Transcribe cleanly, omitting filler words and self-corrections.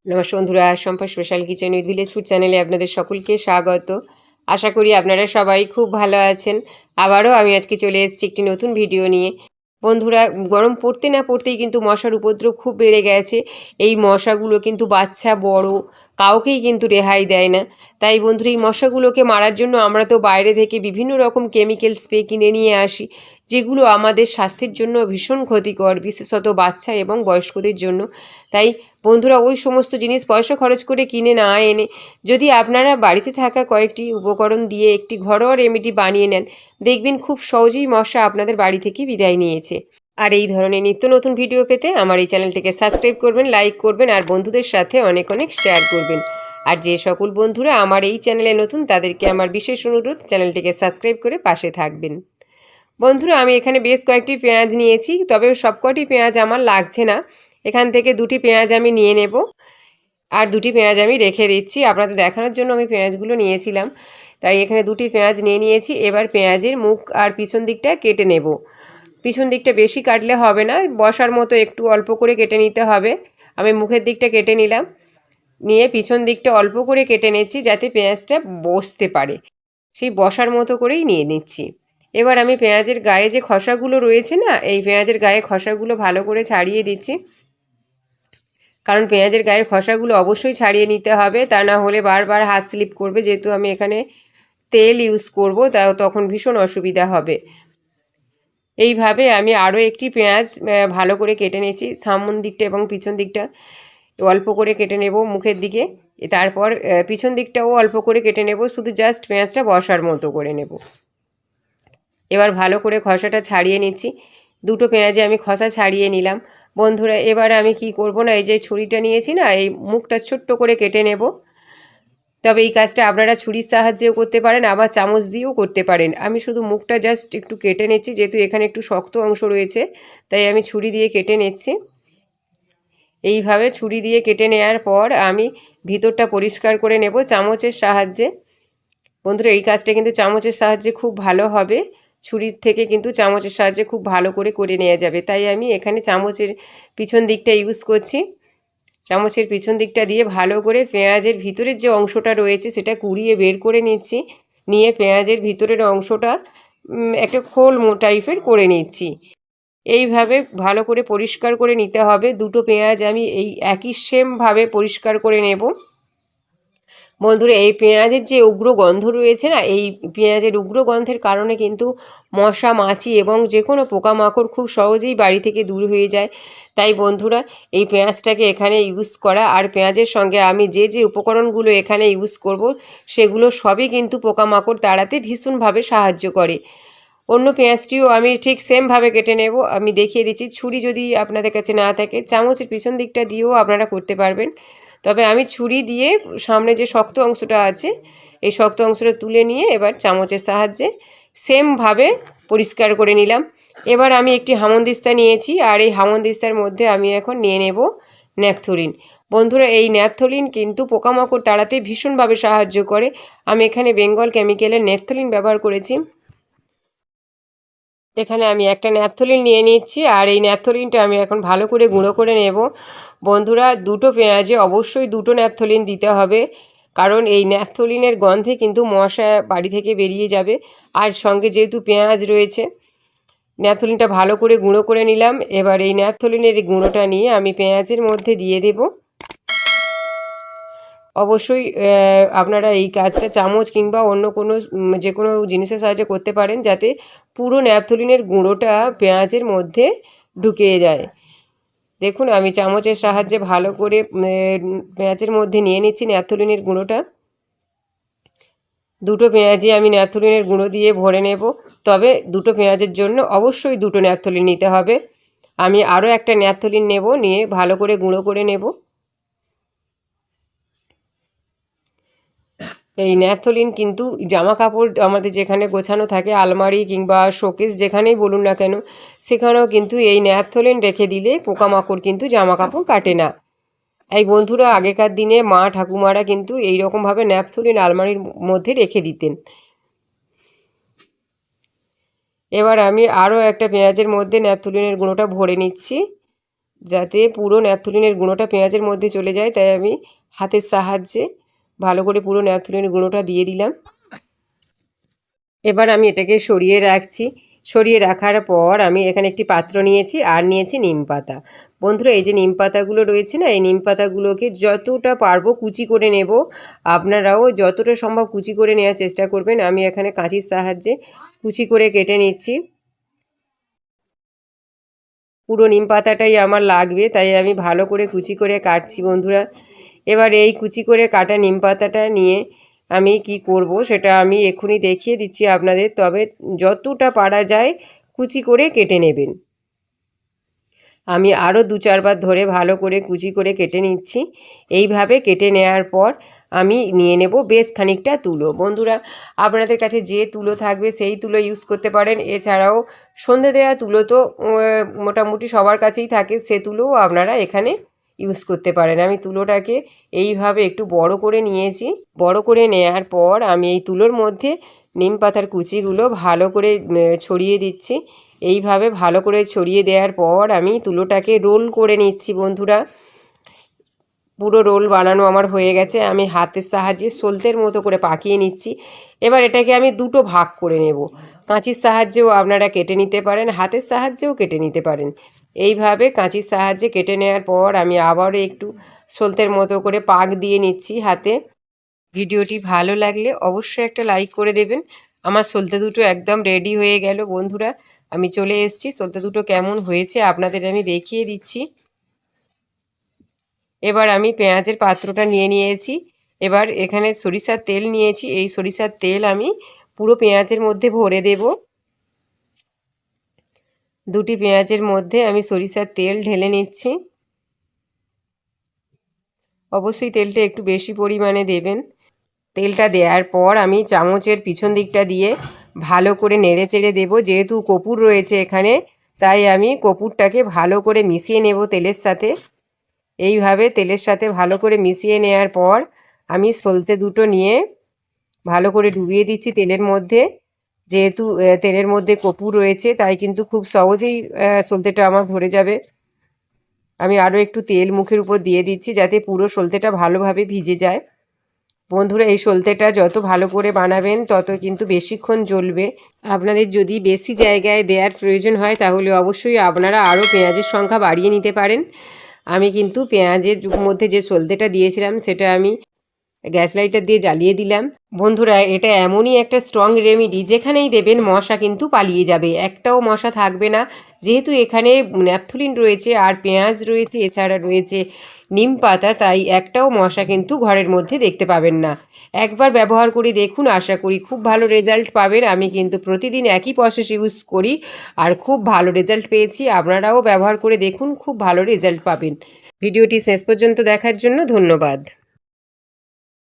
নমস্কার বন্ধুরা, Sampa special kitchen with village food চ্যানেলে আপনাদের সকলকে স্বাগত। আশা করি আপনারা সবাই খুব ভালো আছেন। আবারও আমি আজকে চলে এসেছি একটি নতুন ভিডিও নিয়ে। বন্ধুরা, গরম পড়তে না পড়তেই কিন্তু মশার উপদ্রব খুব বেড়ে গেছে। এই মশাগুলো কিন্তু বাচ্চা বড় কাউকেই কিন্তু রেহাই দেয় না। তাই বন্ধুরা, এই মশাগুলোকে মারার জন্য আমরা তো বাইরে থেকে বিভিন্ন রকম কেমিক্যাল স্প্রে কিনে নিয়ে আসি, যেগুলো আমাদের স্বাস্থ্যের জন্য ভীষণ ক্ষতিকর, বিশেষত বাচ্চা এবং বয়স্কদের জন্য। তাই বন্ধুরা, ওই সমস্ত জিনিস পয়সা খরচ করে কিনে না এনে যদি আপনারা বাড়িতে থাকা কয়েকটি উপকরণ দিয়ে একটি ঘরোয়া রেমেডি বানিয়ে নেন, দেখবেন খুব সহজেই মশা আপনাদের বাড়ি থেকে বিদায় নিয়েছে। আর এই ধরনের নিত্য নতুন ভিডিও পেতে আমার এই চ্যানেলটিকে সাবস্ক্রাইব করবেন, লাইক করবেন আর বন্ধুদের সাথে অনেক অনেক শেয়ার করবেন। আর যে সকল বন্ধুরা আমার এই চ্যানেলে নতুন, তাদেরকে আমার বিশেষ অনুরোধ, চ্যানেলটিকে সাবস্ক্রাইব করে পাশে থাকবেন। বন্ধুরা, আমি এখানে বেশ কয়েকটি পেঁয়াজ নিয়েছি, তবে সবকটি পেঁয়াজ আমার লাগছে না। এখান থেকে দুটি পেঁয়াজ আমি নিয়ে নেব, আর দুটি পেঁয়াজ আমি রেখে দিচ্ছি। আপনাদের দেখানোর জন্য আমি পেঁয়াজগুলো নিয়েছিলাম, তাই এখানে দুটি পেঁয়াজ নিয়ে নিয়েছি। এবার পেঁয়াজের মুখ আর পিছন দিকটা কেটে নেব। পিছন দিকটা বেশি কাটলে হবে না, বসার মতো একটু অল্প করে কেটে নিতে হবে। আমি মুখের দিকটা কেটে নিলাম, নিয়ে পিছন দিকটা অল্প করে কেটে নিচ্ছি যাতে পেঁয়াজটা বসতে পারে, সেই বসার মতো করেই নিয়ে নিচ্ছি। এবার আমি পেঁয়াজের গায়ে যে খসাগুলো রয়েছে না, এই পেঁয়াজের গায়ে খসাগুলো ভালো করে ছাড়িয়ে দিচ্ছি। কারণ পেঁয়াজের গায়ের খসাগুলো অবশ্যই ছাড়িয়ে নিতে হবে, তা না হলে বারবার হাত স্লিপ করবে। যেহেতু আমি এখানে তেল ইউজ করব, তা তখন ভীষণ অসুবিধা হবে। এইভাবে আমি আরও একটি পেঁয়াজ ভালো করে কেটে নিয়েছি, সামন দিকটা এবং পিছন দিকটা অল্প করে কেটে নেব মুখের দিকে। তারপর পিছন দিকটাও অল্প করে কেটে নেব, শুধু জাস্ট পেঁয়াজটা বসার মতো করে নেব। এবার ভালো করে খসাটা ছাড়িয়ে নিচ্ছি। দুটো পেঁয়াজে আমি খসা ছাড়িয়ে নিলাম। বন্ধুরা, এবার আমি কি করব না, এই যে ছুরিটা নিয়েছি না, এই মুখটা ছোট্ট করে কেটে নেব। তবে এই কাজটা আপনারা ছুরির সাহায্যেও করতে পারেন, আবার চামচ দিয়েও করতে পারেন। আমি শুধু মুখটা জাস্ট একটু কেটে নিচ্ছি, যেহেতু এখানে একটু শক্ত অংশ রয়েছে, তাই আমি ছুরি দিয়ে কেটে নিচ্ছি। এইভাবে ছুরি দিয়ে কেটে নেওয়ার পর আমি ভিতরটা পরিষ্কার করে নেব চামচের সাহায্যে। বন্ধুরা, এই কাজটা কিন্তু চামচের সাহায্যে খুব ভালো হবে, ছুরির থেকে কিন্তু চামচের সাহায্যে খুব ভালো করে নেওয়া যাবে। তাই আমি এখানে চামচের পিছন দিকটা ইউজ করছি। চামচের পিছন দিকটা দিয়ে ভালো করে পেঁয়াজের ভিতরের যে অংশটা রয়েছে সেটা কুড়িয়ে বের করে নিচ্ছি। নিয়ে পেঁয়াজের ভিতরের অংশটা একটা খোল টাইপের করে নিচ্ছি। এইভাবে ভালো করে পরিষ্কার করে নিতে হবে। দুটো পেঁয়াজ আমি এই একই সেমভাবে পরিষ্কার করে নেব। বন্ধুরা, এই পেঁয়াজের যে উগ্র গন্ধ রয়েছে না, এই পেঁয়াজের উগ্র গন্ধের কারণে কিন্তু মশা, মাছি এবং যে কোনো পোকামাকড় খুব সহজেই বাড়ি থেকে দূর হয়ে যায়। তাই বন্ধুরা, এই পেঁয়াজটাকে এখানে ইউজ করা, আর পেঁয়াজের সঙ্গে আমি যে যে উপকরণগুলো এখানে ইউজ করব, সেগুলো সবই কিন্তু পোকামাকড় তাড়াতে ভীষণভাবে সাহায্য করে। অন্য পেঁয়াজটিও আমি ঠিক সেমভাবে কেটে নেব। আমি দেখিয়ে দিচ্ছি। ছুরি যদি আপনাদের কাছে না থাকে, চামচের পিছন দিকটা দিয়েও আপনারা করতে পারবেন। তবে আমি ছুরি দিয়ে সামনে যে শক্ত অংশটা আছে, এই শক্ত অংশটা তুলে নিয়ে এবার চামচের সাহায্যে সেমভাবে পরিষ্কার করে নিলাম। এবার আমি একটি হামনদিস্তা নিয়েছি, আর এই হামনদিস্তার মধ্যে আমি এখন নিয়ে নেব ন্যাপথলিন। বন্ধুরা, এই ন্যাপথলিন কিন্তু পোকামাকড় তাড়াতে ভীষণভাবে সাহায্য করে। আমি এখানে বেঙ্গল কেমিক্যালের ন্যাপথলিন ব্যবহার করেছি। এখানে আমি একটা ন্যাপথলিন নিয়ে নিচ্ছি, আর এই ন্যাপথলিনটা আমি এখন ভালো করে গুঁড়ো করে নেব। বন্ধুরা, দুটো পেঁয়াজে অবশ্যই দুটো ন্যাপথলিন দিতে হবে, কারণ এই ন্যাপথলিনের গন্ধে কিন্তু মশা বাড়ি থেকে বেরিয়ে যাবে। আর সঙ্গে যেহেতু পেঁয়াজ রয়েছে, ন্যাপথলিনটা ভালো করে গুঁড়ো করে নিলাম। এবার এই ন্যাপথলিনের গুঁড়োটা নিয়ে আমি পেঁয়াজের মধ্যে দিয়ে দেব। অবশ্যই আপনারা এই কাজটা চামচ কিংবা অন্য কোনো যে কোনো জিনিসের সাহায্যে করতে পারেন, যাতে পুরো ন্যাপথলিনের গুঁড়োটা পেঁয়াজের মধ্যে ঢুকে যায়। দেখুন, আমি চামচের সাহায্যে ভালো করে পেঁয়াজের মধ্যে নিয়ে নিচ্ছি ন্যাপথলিনের গুঁড়োটা। দুটো পেঁয়াজই আমি ন্যাপথলিনের গুঁড়ো দিয়ে ভরে নেব। তবে দুটো পেঁয়াজের জন্য অবশ্যই দুটো ন্যাপথলিন নিতে হবে। আমি আরও একটা ন্যাপথলিন নেব, নিয়ে ভালো করে গুঁড়ো করে নেব। এই ন্যাপথলিন কিন্তু জামা কাপড় আমাদের যেখানে গোছানো থাকে, আলমারি কিংবা শোকেস যেখানেই বলুন না কেন, সেখানেও কিন্তু এই ন্যাপথলিন রেখে দিলে পোকামাকড় কিন্তু জামা কাপড় কাটে না। এই বন্ধুরা, আগেকার দিনে মা ঠাকুমারা কিন্তু এই রকমভাবে ন্যাপথলিন আলমারির মধ্যে রেখে দিতেন। এবার আমি আরও একটা পেঁয়াজের মধ্যে ন্যাপথলিনের গুঁড়োটা ভরে নিচ্ছি। যাতে পুরো ন্যাপথলিনের গুঁড়োটা পেঁয়াজের মধ্যে চলে যায়, তাই আমি হাতের সাহায্যে ভালো করে পুরো ন্যাপথলিনের গুঁড়োটা দিয়ে দিলাম। এবার আমি এটাকে সরিয়ে রাখছি। সরিয়ে রাখার পর আমি এখানে একটি পাত্র নিয়েছি আর নিয়েছি নিম পাতা। বন্ধুরা, এই যে নিম পাতাগুলো রয়েছে না, এই নিম পাতাগুলোকে যতটা পারবো কুচি করে নেব। আপনারাও যতটা সম্ভব কুচি করে নেওয়ার চেষ্টা করবেন। আমি এখানে কাঁচির সাহায্যে কুচি করে কেটে নিচ্ছি। পুরো নিম পাতাটাই আমার লাগবে, তাই আমি ভালো করে কুচি করে কাটছি বন্ধুরা। এবার এই কুচি করে কাটা নিম পাতাটা নিয়ে আমি কি করব সেটা আমি এক্ষুনি দেখিয়ে দিচ্ছি আপনাদের। তবে যতটা পারা যায় কুচি করে কেটে নেবেন। আমি আরও 2-4 বার ধরে ভালো করে কুচি করে কেটে নিচ্ছি। এইভাবে কেটে নেওয়ার পর আমি নিয়ে নেব বেশ খানিকটা তুলো। বন্ধুরা, আপনাদের কাছে যে তুলো থাকবে সেই তুলো ইউজ করতে পারেন। এছাড়াও সন্ধে দেওয়া তুলো তো মোটামুটি সবার কাছেই থাকে, সে তুলোও আপনারা এখানে ইউজ করতে পারেন। আমি তুলোটাকে এইভাবে একটু বড় করে নিয়েছি। বড় করে নেওয়ার পর আমি এই তুলোর মধ্যে নিম পাতার কুচিগুলো ভালো করে ছড়িয়ে দিচ্ছি। এইভাবে ভালো করে ছড়িয়ে দেওয়ার পর আমি তুলোটাকে রোল করে নিচ্ছি বন্ধুরা। পুরো রোল বানানো আমার হয়ে গেছে। আমি হাতের সাহায্যে সলতের মতো করে পাকিয়ে নিচ্ছি। এবার এটাকে আমি দুটো ভাগ করে নেব। কাঁচির সাহায্যেও আপনারা কেটে নিতে পারেন, হাতের সাহায্যেও কেটে নিতে পারেন। এইভাবে কাঁচির সাহায্যে কেটে নেওয়ার পর আমি আবারও একটু সলতের মতো করে পাক দিয়ে নিচ্ছি হাতে। ভিডিওটি ভালো লাগলে অবশ্যই একটা লাইক করে দেবেন। আমার সলতে দুটো একদম রেডি হয়ে গেল বন্ধুরা। আমি চলে এসেছি, সলতে দুটো কেমন হয়েছে আপনাদের আমি দেখিয়ে দিচ্ছি। এবার আমি পেঁয়াজের পাত্রটা নিয়ে নিয়েছি। এবার এখানে সরিষার তেল নিয়েছি। এই সরিষার তেল আমি পুরো পেঁয়াজের মধ্যে ভরে দেব। দুটি পেঁয়াজের মধ্যে আমি সরিষার তেল ঢেলে নিচ্ছি। অবশ্যই তেলটা একটু বেশি পরিমাণে দেবেন। তেলটা দেওয়ার পর আমি চামচের পিছন দিকটা দিয়ে ভালো করে নেড়ে চেড়ে দেবো। যেহেতু কপুর রয়েছে এখানে, তাই আমি কপুরটাকে ভালো করে মিশিয়ে নেব তেলের সাথে। এইভাবে তেলের সাথে ভালো করে মিশিয়ে নেওয়ার পর আমি সলতে দুটো নিয়ে ভালো করে ডুবিয়ে দিচ্ছি তেলের মধ্যে। যেহেতু তেলের মধ্যে কপুর রয়েছে, তাই কিন্তু খুব সহজেই সলতেটা আমার ভরে যাবে। আমি আরও একটু তেল মুখের উপর দিয়ে দিচ্ছি যাতে পুরো সলতেটা ভালোভাবে ভিজে যায়। বন্ধুরা, এই সলতেটা যত ভালো করে বানাবেন তত কিন্তু বেশিক্ষণ জ্বলবে। আপনাদের যদি বেশি জায়গায় দেওয়ার প্রয়োজন হয় তাহলে অবশ্যই আপনারা আরও পেঁয়াজের সংখ্যা বাড়িয়ে নিতে পারেন। আমি কিন্তু পেঁয়াজের মধ্যে যে সলতেটা দিয়েছিলাম সেটা আমি গ্যাস লাইটার দিয়ে জ্বালিয়ে দিলাম। বন্ধুরা, এটা এমনই একটা স্ট্রং রেমেডি, যেখানেই দেবেন মশা কিন্তু পালিয়ে যাবে, একটাও মশা থাকবে না। যেহেতু এখানে ন্যাপথলিন রয়েছে আর পেঁয়াজ রয়েছে, এছাড়া রয়েছে নিম পাতা, তাই একটাও মশা কিন্তু ঘরের মধ্যে দেখতে পাবেন না। একবার ব্যবহার করে দেখুন, আশা করি খুব ভালো রেজাল্ট পাবেন। আমি কিন্তু প্রতিদিন একই প্রসেস ইউজ করি আর খুব ভালো রেজাল্ট পেয়েছি। আপনারাও ব্যবহার করে দেখুন, খুব ভালো রেজাল্ট পাবেন। ভিডিওটি শেষ পর্যন্ত দেখার জন্য ধন্যবাদ।